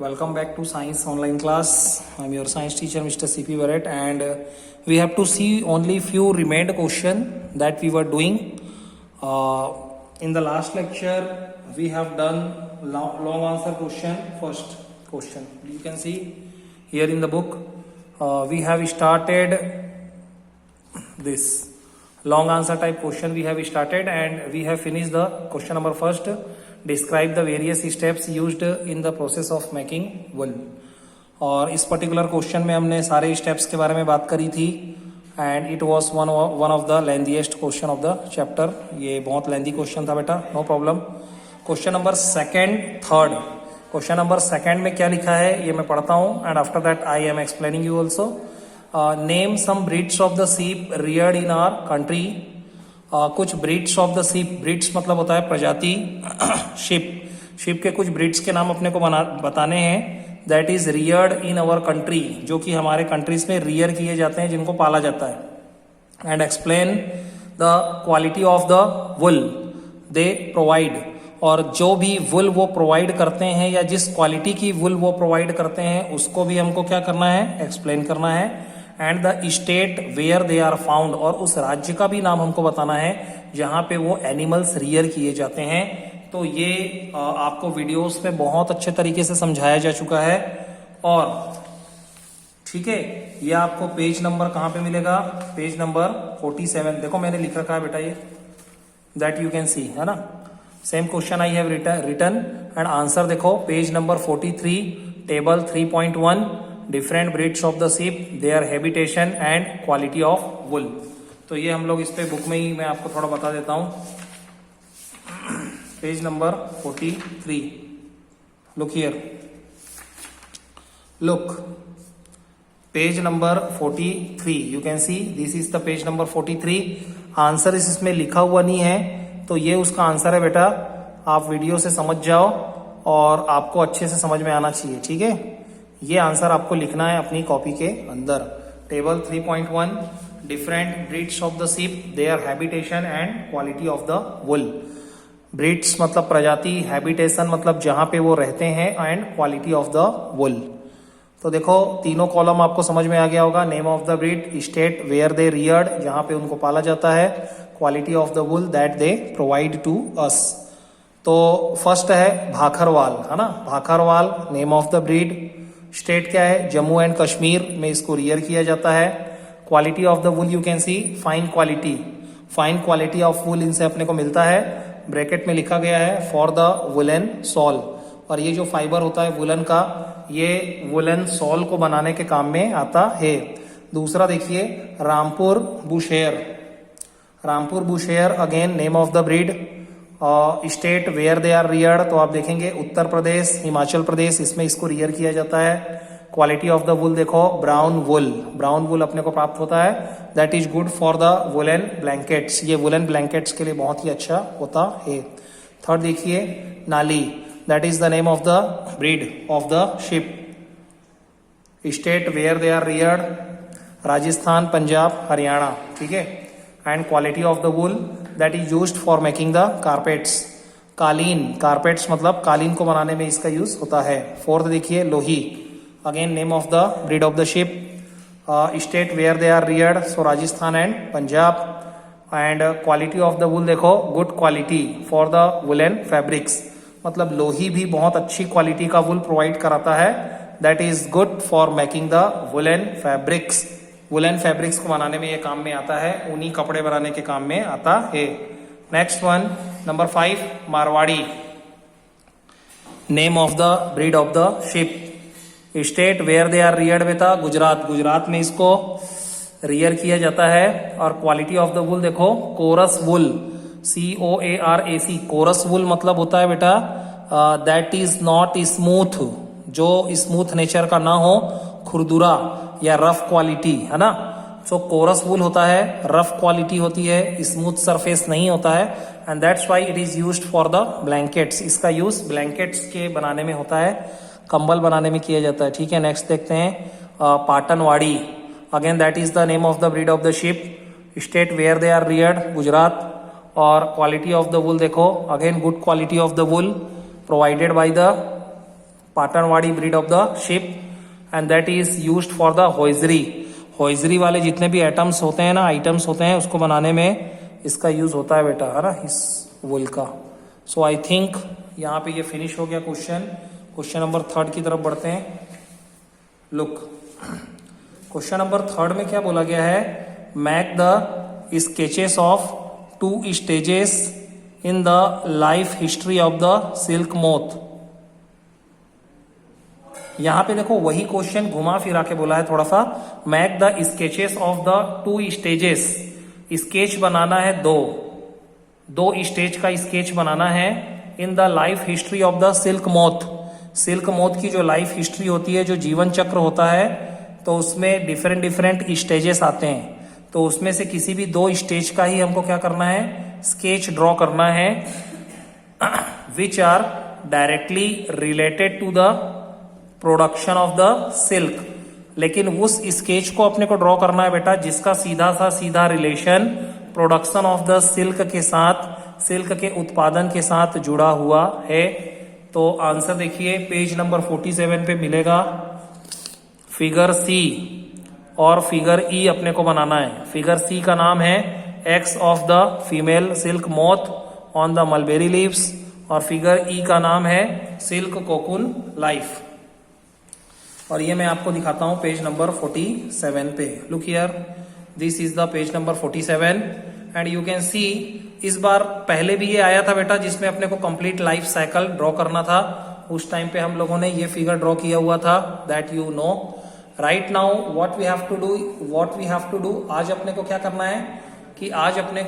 Welcome back to Science Online class. I'm your science teacher, Mr. CP Barrett, and we have to see only few remained question that we were doing. In the last lecture, we have done long answer question. First question, you can see here in the book. We have started this long answer type question. We have started and we have finished the question number first. Describe the various steps used in the process of making wool. और इस particular question में हमने सारे steps के बारे में बात करी थी and it was one of the lengthiest question of the chapter. ये बहुत लेंथी क्वेश्चन था बेटा, no problem. Question number third. Question number second में क्या लिखा है ये मैं पढ़ता हूँ and after that I am explaining you also. Name some breeds of the sheep reared in our country. कुछ breeds of the sheep, breeds मतलब होता है प्रजाति. शिप के कुछ ब्रीड्स के नाम अपने को बताने हैं. That is Rudyard in our country, जो कि हमारे कंट्रीज में रियर किए जाते हैं, जिनको पाला जाता है. And explain the quality of the wool they provide. और जो भी वुल वो प्रोवाइड करते हैं या जिस क्वालिटी की वुल वो प्रोवाइड करते हैं उसको भी हमको क्या करना है, एक्सप्लेन करना है. And the state where they are found, और उस राज्य का भी नाम हमको बताना है जहां पे वो एनिमल्स रियर किए जाते हैं. तो ये आपको वीडियोस में बहुत अच्छे तरीके से समझाया जा चुका है. और ठीक है, ये आपको पेज नंबर कहां पे मिलेगा, पेज नंबर 47. देखो मैंने लिख रखा है बेटा ये, दैट यू कैन सी, है ना. Same question I have written and answer देखो page number 43, table 3.1. Different breeds of the sheep, their habitation and quality of wool. तो ये हम लोग इस पे बुक में ही मैं आपको थोड़ा बता देता हूं. Page number 43. Look here, look page number 43. You can see this is the page number 43. Answer इसमें लिखा हुआ नहीं है, तो ये उसका आंसर है बेटा. आप वीडियो से समझ जाओ और आपको अच्छे से समझ में आना चाहिए, ठीक है. ये आंसर आपको लिखना है अपनी कॉपी के अंदर. Table 3.1, different breeds of the sheep, their habitation and quality of the wool. Breeds मतलब प्रजाति, हैबिटेशन मतलब जहां पे वो रहते हैं, and quality of the wool. तो देखो तीनों कॉलम आपको समझ में आ गया होगा. Name of the breed, state where they reared, जहां पे उनको पाला जाता है, quality of the wool that they provide to us. तो फर्स्ट है भाखरवाल, है ना. Bhakarwal name of the breed. State क्या है, जम्मू एंड कश्मीर में इसको रियर किया जाता है. Quality of the wool you can see fine quality. Fine quality of wool इनसे अपने को मिलता है. ब्रैकेट में लिखा गया है फॉर द वुलन सॉल. और ये जो फाइबर होता है वुलन का, ये वुलन सॉल को बनाने के काम में आता है. दूसरा देखिए Rampur Bushair. Rampur Bushair again name of the breed. State where they are reared, तो आप देखेंगे उत्तर प्रदेश, हिमाचल प्रदेश, इसमें इसको रियर किया जाता है. क्वालिटी ऑफ द वुल देखो ब्राउन वुल. ब्राउन वुल अपने को प्राप्त होता है, that is good for the woollen blankets. ये वुलन ब्लैंकेट्स के लिए बहुत ही अच्छा होता है. थर्ड देखिए Nali, that is the name of the breed of the sheep. State where they are reared, Rajasthan, Punjab, Haryana, ठीक है. And quality of the wool that is used for making the carpets. कालीन, कारपेट्स मतलब कालीन को बनाने में इसका यूज होता है. फोर्थ देखिए Lohi, again name of the breed of the sheep. State where they are reared, so Rajasthan and Punjab. And quality of the wool देखो good quality for the woollen fabrics, मतलब लोही भी बहुत अच्छी क्वालिटी का वुल प्रोवाइड कराता है. That is good for making the woollen fabrics. Woollen fabrics को बनाने में ये काम में आता है, ऊनी कपड़े बनाने के काम में आता है. Next one number 5 Marwari. Name of the breed of the sheep. State where they are reared बेटा गुजरात. गुजरात में इसको रियर किया जाता है. और क्वालिटी ऑफ द वुल देखो कोरस वुल, COARAC. कोरस वुल मतलब होता है बेटा दैट इज नॉट स्मूथ, जो स्मूथ नेचर का ना हो, खुरदुरा या रफ क्वालिटी, है ना. सो कोरस वुल होता है, रफ क्वालिटी होती है, स्मूथ सरफेस नहीं होता है. And that's why it is used for the blankets. इसका यूज ब्लैंकेट्स के बनाने में होता है, कंबल बनाने में किया जाता है, ठीक है. नेक्स्ट देखते हैं Patanwadi. Again that is the name of the breed of the sheep. State where they are reared Gujarat. और क्वालिटी ऑफ द वुल देखो again good quality of the wool provided by the Patanwadi breed of the sheep and that is used for the hosiery. Hosiery वाले जितने भी items होते हैं ना, items होते हैं, उसको बनाने में इसका यूज होता है बेटा, है ना, इस वुल का। सो आई थिंक यहाँ पे ये फिनिश हो गया क्वेश्चन। क्वेश्चन नंबर 3 की तरफ बढ़ते हैं। लुक, क्वेश्चन नंबर 3 में क्या बोला गया है, make the sketches of 2 stages in the life history of the silk moth. यहां पे देखो वही क्वेश्चन घुमा फिरा के बोला है थोड़ा सा। Make the sketches of the 2 stages, sketch बनाना है दो स्टेज का स्केच बनाना है in the life history of the silk moth. Silk moth की जो लाइफ हिस्ट्री होती है, जो जीवन चक्र होता है, तो उसमें डिफरेंट स्टेजेस आते हैं। तो उसमें से किसी भी 2 स्टेज का ही हमको क्या करना है, स्केच ड्रॉ करना है, which are directly related to the production of the silk. लेकिन उस स्केच को अपने को ड्रॉ करना है बेटा जिसका सीधा relation production of the silk के साथ, सिल्क के उत्पादन के साथ जुड़ा हुआ है। तो आंसर देखिए पेज नंबर 47 पे मिलेगा। फिगर सी और फिगर ई अपने को बनाना है। फिगर सी का नाम है x of the female silk moth on the mulberry leaves, और फिगर ई का नाम है सिल्क कोकून लाइफ। और ये मैं आपको दिखाता हूं पेज नंबर 47 पे। Look here, this is the page number 47 and you can सी, इस बार पहले भी ये आया था बेटा जिसमें अपने को कंप्लीट लाइफ साइकिल ड्रॉ करना था। उस टाइम पे हम लोगों ने ये फिगर ड्रॉ किया हुआ था, that you know. Right now what we have to do, आज अपने को क्या करना है कि आज अपने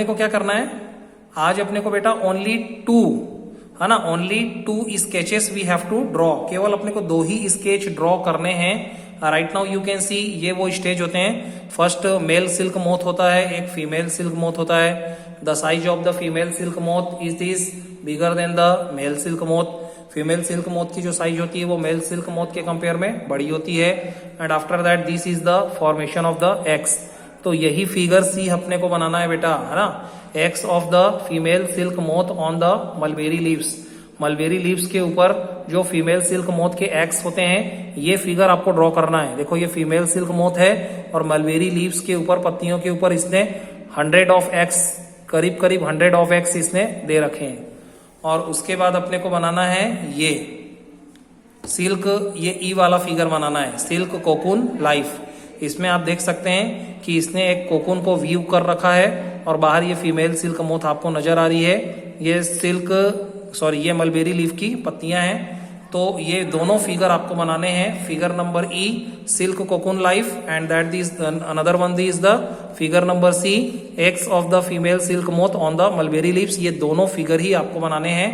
को क्या करना है, आज अपने को बेटा ओनली 2, है ना, only 2 sketches we have to draw. केवल अपने को 2 ही स्केच ड्रॉ करने हैं। Right now you can see, ये वो स्टेज होते हैं। फर्स्ट मेल सिल्क मोथ होता है, एक फीमेल सिल्क मोथ होता है। The size of the female silk moth is this, bigger than the male silk moth. Female silk moth की जो साइज होती है वो मेल सिल्क मोथ के कंपेयर में बड़ी होती है। And after that this is the formation of the eggs. तो यही फिगर सी अपने को बनाना है बेटा, है ना, x of the female silk moth on the mulberry leaves. Mulberry leaves के ऊपर जो फीमेल सिल्क मोथ के एक्स होते हैं, ये फिगर आपको ड्रॉ करना है। देखो ये फीमेल सिल्क मोथ है और मलबेरी लीव्स के ऊपर, पत्तियों के ऊपर इसने 100 ऑफ एक्स, करीब 100 ऑफ एक्स इसने दे रखे हैं। और उसके बाद अपने को बनाना है ये सिल्क, ये ई वाला फिगर बनाना है, सिल्क कोकून लाइफ। इसमें आप देख सकते हैं कि इसने एक कोकून को वीव कर रखा है और बाहर ये फीमेल सिल्क मोथ आपको नजर आ रही है। ये मलबेरी लीफ की पत्तियां हैं। तो ये दोनों फिगर आपको बनाने हैं। Figure number E silk cocoon life and that is another one is the figure number C eggs of the female silk moth on the mulberry leaves. ये दोनों फिगर ही आपको बनाने हैं।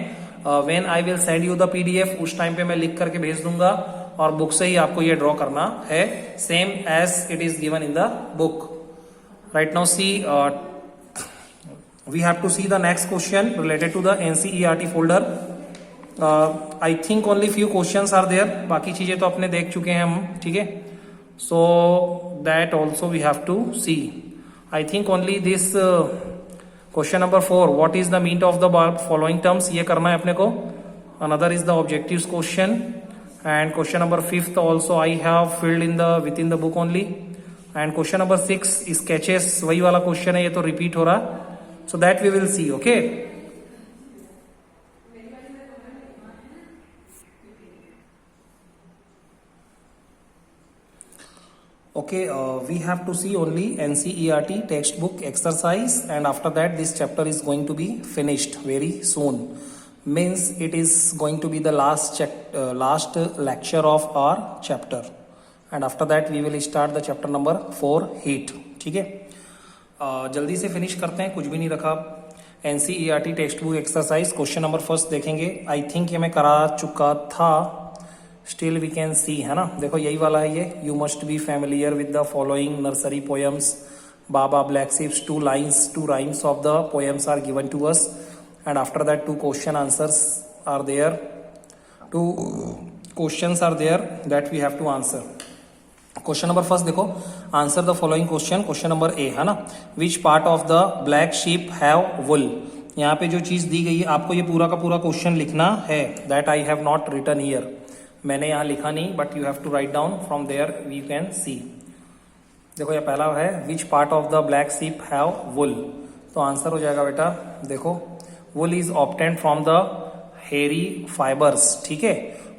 When I will send you the PDF, उस time पे मैं लिख करके भेज दूंगा और बुक से ही आपको ये ड्रॉ करना है, same as it is given in the book. Right now see, we have to see the next question related to the NCERT folder. I think only few questions are there, बाकी चीजें तो अपने देख चुके हैं हम, ठीक है। So that also we have to see. I think only this question number 4, what is the meaning of the following terms, ये करना है अपने को। Another is the objectives question and question number 5 also I have filled in the within the book only, and question number 6 sketches, वही वाला question है, ये तो repeat हो रहा। So that we will see, okay? Okay, we have to see only NCERT textbook exercise, and after that this chapter is going to be finished very soon. Means it is going to be the last lecture of our chapter, and after that we will start the chapter number 4 heat, ठीक है। जल्दी से finish करते हैं, कुछ भी नहीं रखा। NCERT text book exercise question number 1 देखेंगे। आई थिंक ये मैं करा चुका था, स्टिल वी कैन सी, है ना। देखो यही वाला है ये। You must be familiar with the following nursery poems, baa baa black ships, 2 rhymes of the poems are given to us, and after that 2 question answers are there, 2 questions are there that we have to answer. Question number 1 देखो, answer the following question. Question number A, है ना, which part of the black sheep have wool. यहाँ पे जो चीज दी गई है आपको ये पूरा का पूरा क्वेश्चन लिखना है. That I have not written here. मैंने यहाँ लिखा नहीं, but you have to write down. From there we can see. देखो ये पहला है, which part of the black sheep have wool. तो आंसर हो जाएगा बेटा, देखो wool is obtained from the hairy fibres. ठीक है,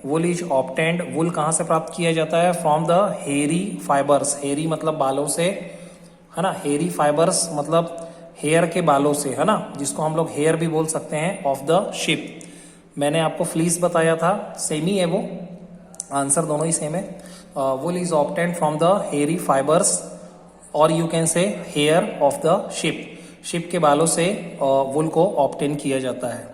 वुल इज ऑब्टेन्ड. वुल कहाँ से प्राप्त किया जाता है? From the hairy fibres. Hairy मतलब बालों से, है ना. हेयरी फाइबर्स मतलब हेयर के बालों से, है ना, जिसको हम लोग हेयर भी बोल सकते हैं, ऑफ द शिप. मैंने आपको फ्लीस बताया था, सेम ही है वो. आंसर दोनों ही सेम है. Wool is obtained from the hairy fibres, और you can say hair of the sheep. Sheep के बालों से वुल को ऑब्टेन किया जाता है.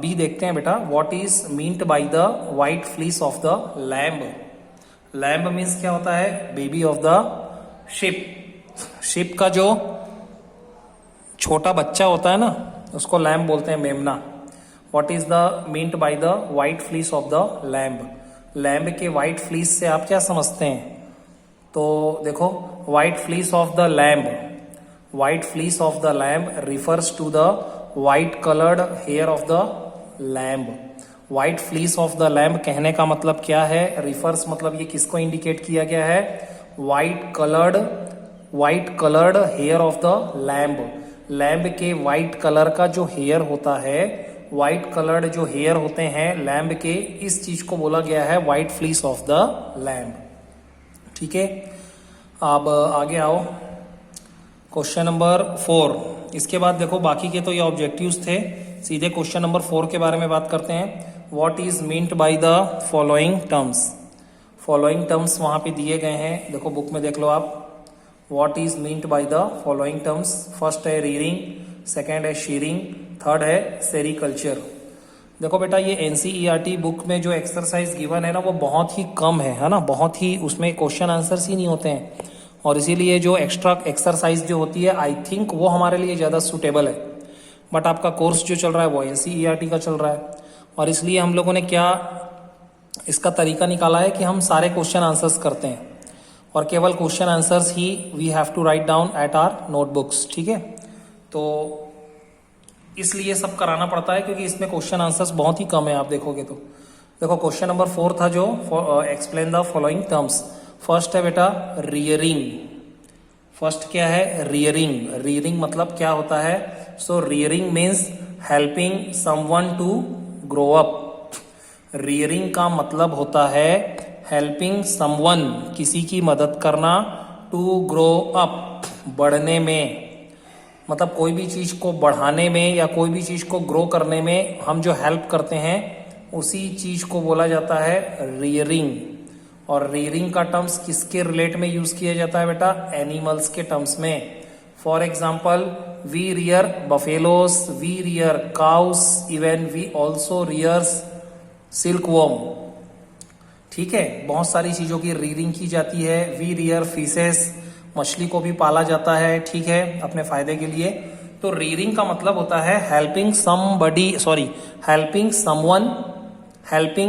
बी देखते हैं बेटा. What is meant by the white fleece of the lamb. Lamb means क्या होता है? Baby of the sheep. Ship का जो छोटा बच्चा होता है ना, उसको लैम्ब बोलते हैं, मेमना. What is the meant by the white fleece of the lamb. Lamb के व्हाइट फ्लीस से आप क्या समझते हैं? तो देखो, white fleece of the lamb, white fleece of the lamb refers to the white coloured hair of the lamb. White fleece of the lamb कहने का मतलब क्या है? रिफर्स मतलब ये किसको इंडिकेट किया गया है? White coloured hair of the lamb. Lamb के व्हाइट कलर का जो हेयर होता है, व्हाइट कलर्ड जो हेयर होते हैं लैम्ब के, इस चीज को बोला गया है white fleece of the lamb. ठीक है, अब आगे आओ. Question number 4. इसके बाद देखो बाकी के तो ये ऑब्जेक्टिव्स थे. सीधे क्वेश्चन नंबर 4 के बारे में बात करते हैं. What is meant by the following terms. Following terms वहां पे दिए गए हैं, देखो बुक में देख लो आप. What is meant by the following terms. First है रीयरिंग, सेकेंड है शीयरिंग, थर्ड है सेरीकल्चर. देखो बेटा, ये एनसीईआरटी बुक में जो एक्सरसाइज गिवन है ना, वो बहुत ही कम है ना. बहुत ही, उसमें क्वेश्चन आंसर्स ही नहीं होते हैं, और इसीलिए जो एक्स्ट्रा एक्सरसाइज जो होती है, आई थिंक वो हमारे लिए ज्यादा सुटेबल है. बट आपका कोर्स जो चल रहा है वो एनसीईआरटी का चल रहा है, और इसलिए हम लोगों ने क्या इसका तरीका निकाला है कि हम सारे क्वेश्चन आंसर्स करते हैं, और केवल क्वेश्चन आंसर्स ही we have to write down at our notebooks. ठीक है, तो इसलिए सब कराना पड़ता है, क्योंकि इसमें क्वेश्चन आंसर्स बहुत ही कम है. आप देखोगे तो देखो, क्वेश्चन नंबर 4 था जो explain the following terms. First है बेटा रियरिंग. फर्स्ट क्या है? रियरिंग. रियरिंग मतलब क्या होता है? So rearing means helping someone to grow up. Rearing का मतलब होता है हेल्पिंग समवन, किसी की मदद करना, टू ग्रो अप, बढ़ने में. मतलब कोई भी चीज को बढ़ाने में या कोई भी चीज को ग्रो करने में हम जो हेल्प करते हैं, उसी चीज को बोला जाता है रियरिंग. और रियरिंग का टर्म्स किसके रिलेट में यूज किया जाता है बेटा? एनिमल्स के टर्म्स में. For example, we rear buffaloes, we rear cows, even we also rears silkworm. ठीक है, बहुत सारी चीजों की रियरिंग की जाती है. वी रियर फिशेस, मछली को भी पाला जाता है, ठीक है, अपने फायदे के लिए. तो रियरिंग का मतलब होता है helping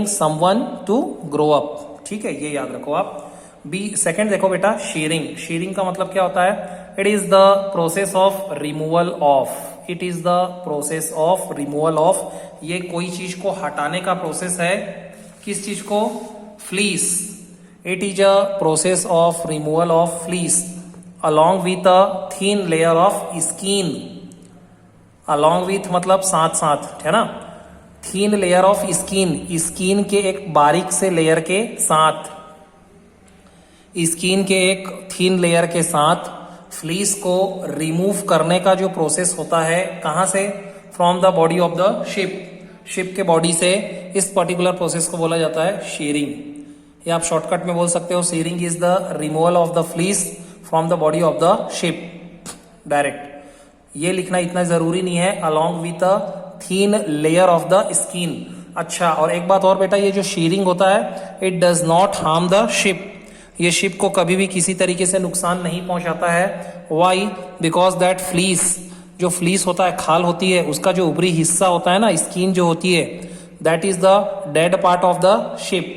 someone to grow up. ठीक है, ये याद रखो आप. बी सेकंड देखो बेटा, शीयरिंग. शीयरिंग का मतलब क्या होता है? It is the process of removal of. It is the process of removal of. ये कोई चीज को हटाने का प्रोसेस है. किस चीज को? Fleece. It is a process of removal of fleece along with a thin layer of skin. along with मतलब साथ साथ, है ना. thin layer of skin, skin के एक बारीक से लेयर के साथ, स्किन के एक थिन लेयर के साथ फ्लीस को रिमूव करने का जो प्रोसेस होता है, कहां से? From the body of the sheep. Sheep के बॉडी से इस पर्टिकुलर प्रोसेस को बोला जाता है शीयरिंग. या आप शॉर्टकट में बोल सकते हो, shearing is the removal of the fleece from the body of the ship. Direct ये लिखना इतना जरूरी नहीं है, along with a thin layer of the skin. अच्छा, और एक बात और बेटा, ये जो शीयरिंग होता है, it does not harm the ship. ये शिप को कभी भी किसी तरीके से नुकसान नहीं पहुंचाता है. वाई? बिकॉज दैट फ्लीस, जो फ्लीस होता है, खाल होती है, उसका जो ऊपरी हिस्सा होता है ना, स्किन जो होती है, that is the dead part of the sheep.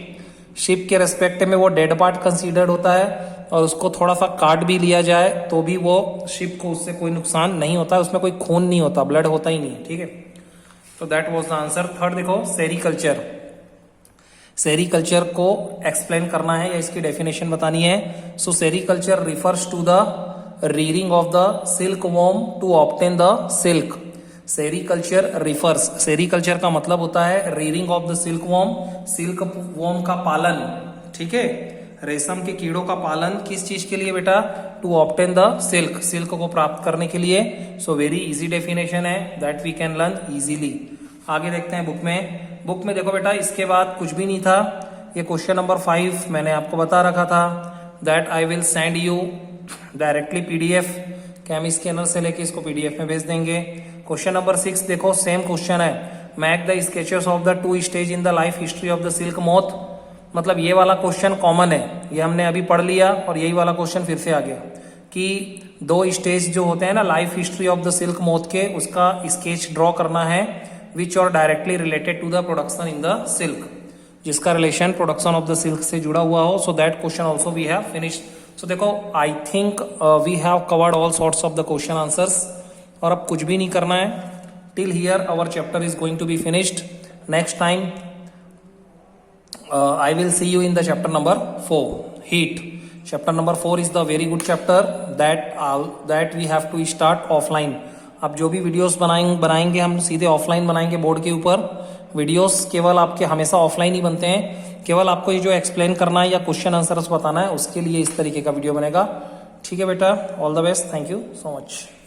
Sheep के रेस्पेक्ट में वो डेड पार्ट कंसीडर्ड होता है, और उसको थोड़ा सा काट भी लिया जाए तो भी वो शिप को उससे कोई नुकसान नहीं होता, उसमें कोई खून नहीं होता, ब्लड होता ही नहीं है, ठीक है। तो that was the answer. Third देखो, सेरीकल्चर। सेरीकल्चर को एक्सप्लेन करना है या इसकी डेफिनेशन बतानी है। So sericulture refers to the rearing of the silk worm to obtain the silk. Sericulture refers, sericulture का मतलब होता है rearing of the silk worm, silk worm का पालन, ठीक है, रेशम के कीड़ों का पालन किस चीज के लिए बेटा? To obtain the silk, silk को प्राप्त करने के लिए। सो वेरी इजी डेफिनेशन है that we can learn easily. आगे देखते हैं बुक में। बुक में देखो बेटा, इसके बाद कुछ भी नहीं था। ये क्वेश्चन नंबर 5 मैंने आपको बता रखा था that I will send you directly PDF, CamScanner से लेके इसको पीडीएफ में भेज देंगे। क्वेश्चन नंबर 6 देखो, सेम क्वेश्चन है, make the sketches of the 2 stage in the life history of the silk moth. मतलब ये वाला क्वेश्चन कॉमन है, ये हमने अभी पढ़ लिया और यही वाला क्वेश्चन फिर से आ गया कि 2 स्टेज जो होते हैं ना life history of the silk moth के, उसका स्केच ड्रॉ करना है which are directly related to the production in the silk, जिसका relation production of the silk से जुड़ा हुआ हो। So that question also we have finished. So देखो, I think we have covered all sorts of the question answers, और अब कुछ भी नहीं करना है। Till here our chapter is going to be finished. Next time I will see you in the chapter number 4, heat. Chapter number 4 is the very good chapter that we have to start offline. अब जो भी videos बनाएंगे हम सीधे offline बनाएंगे board के ऊपर। Videos केवल आपके हमेशा ऑफलाइन ही बनते हैं, केवल आपको ये जो एक्सप्लेन करना है या क्वेश्चन आंसर्स बताना है उसके लिए इस तरीके का वीडियो बनेगा, ठीक है बेटा। All the best, thank you so much.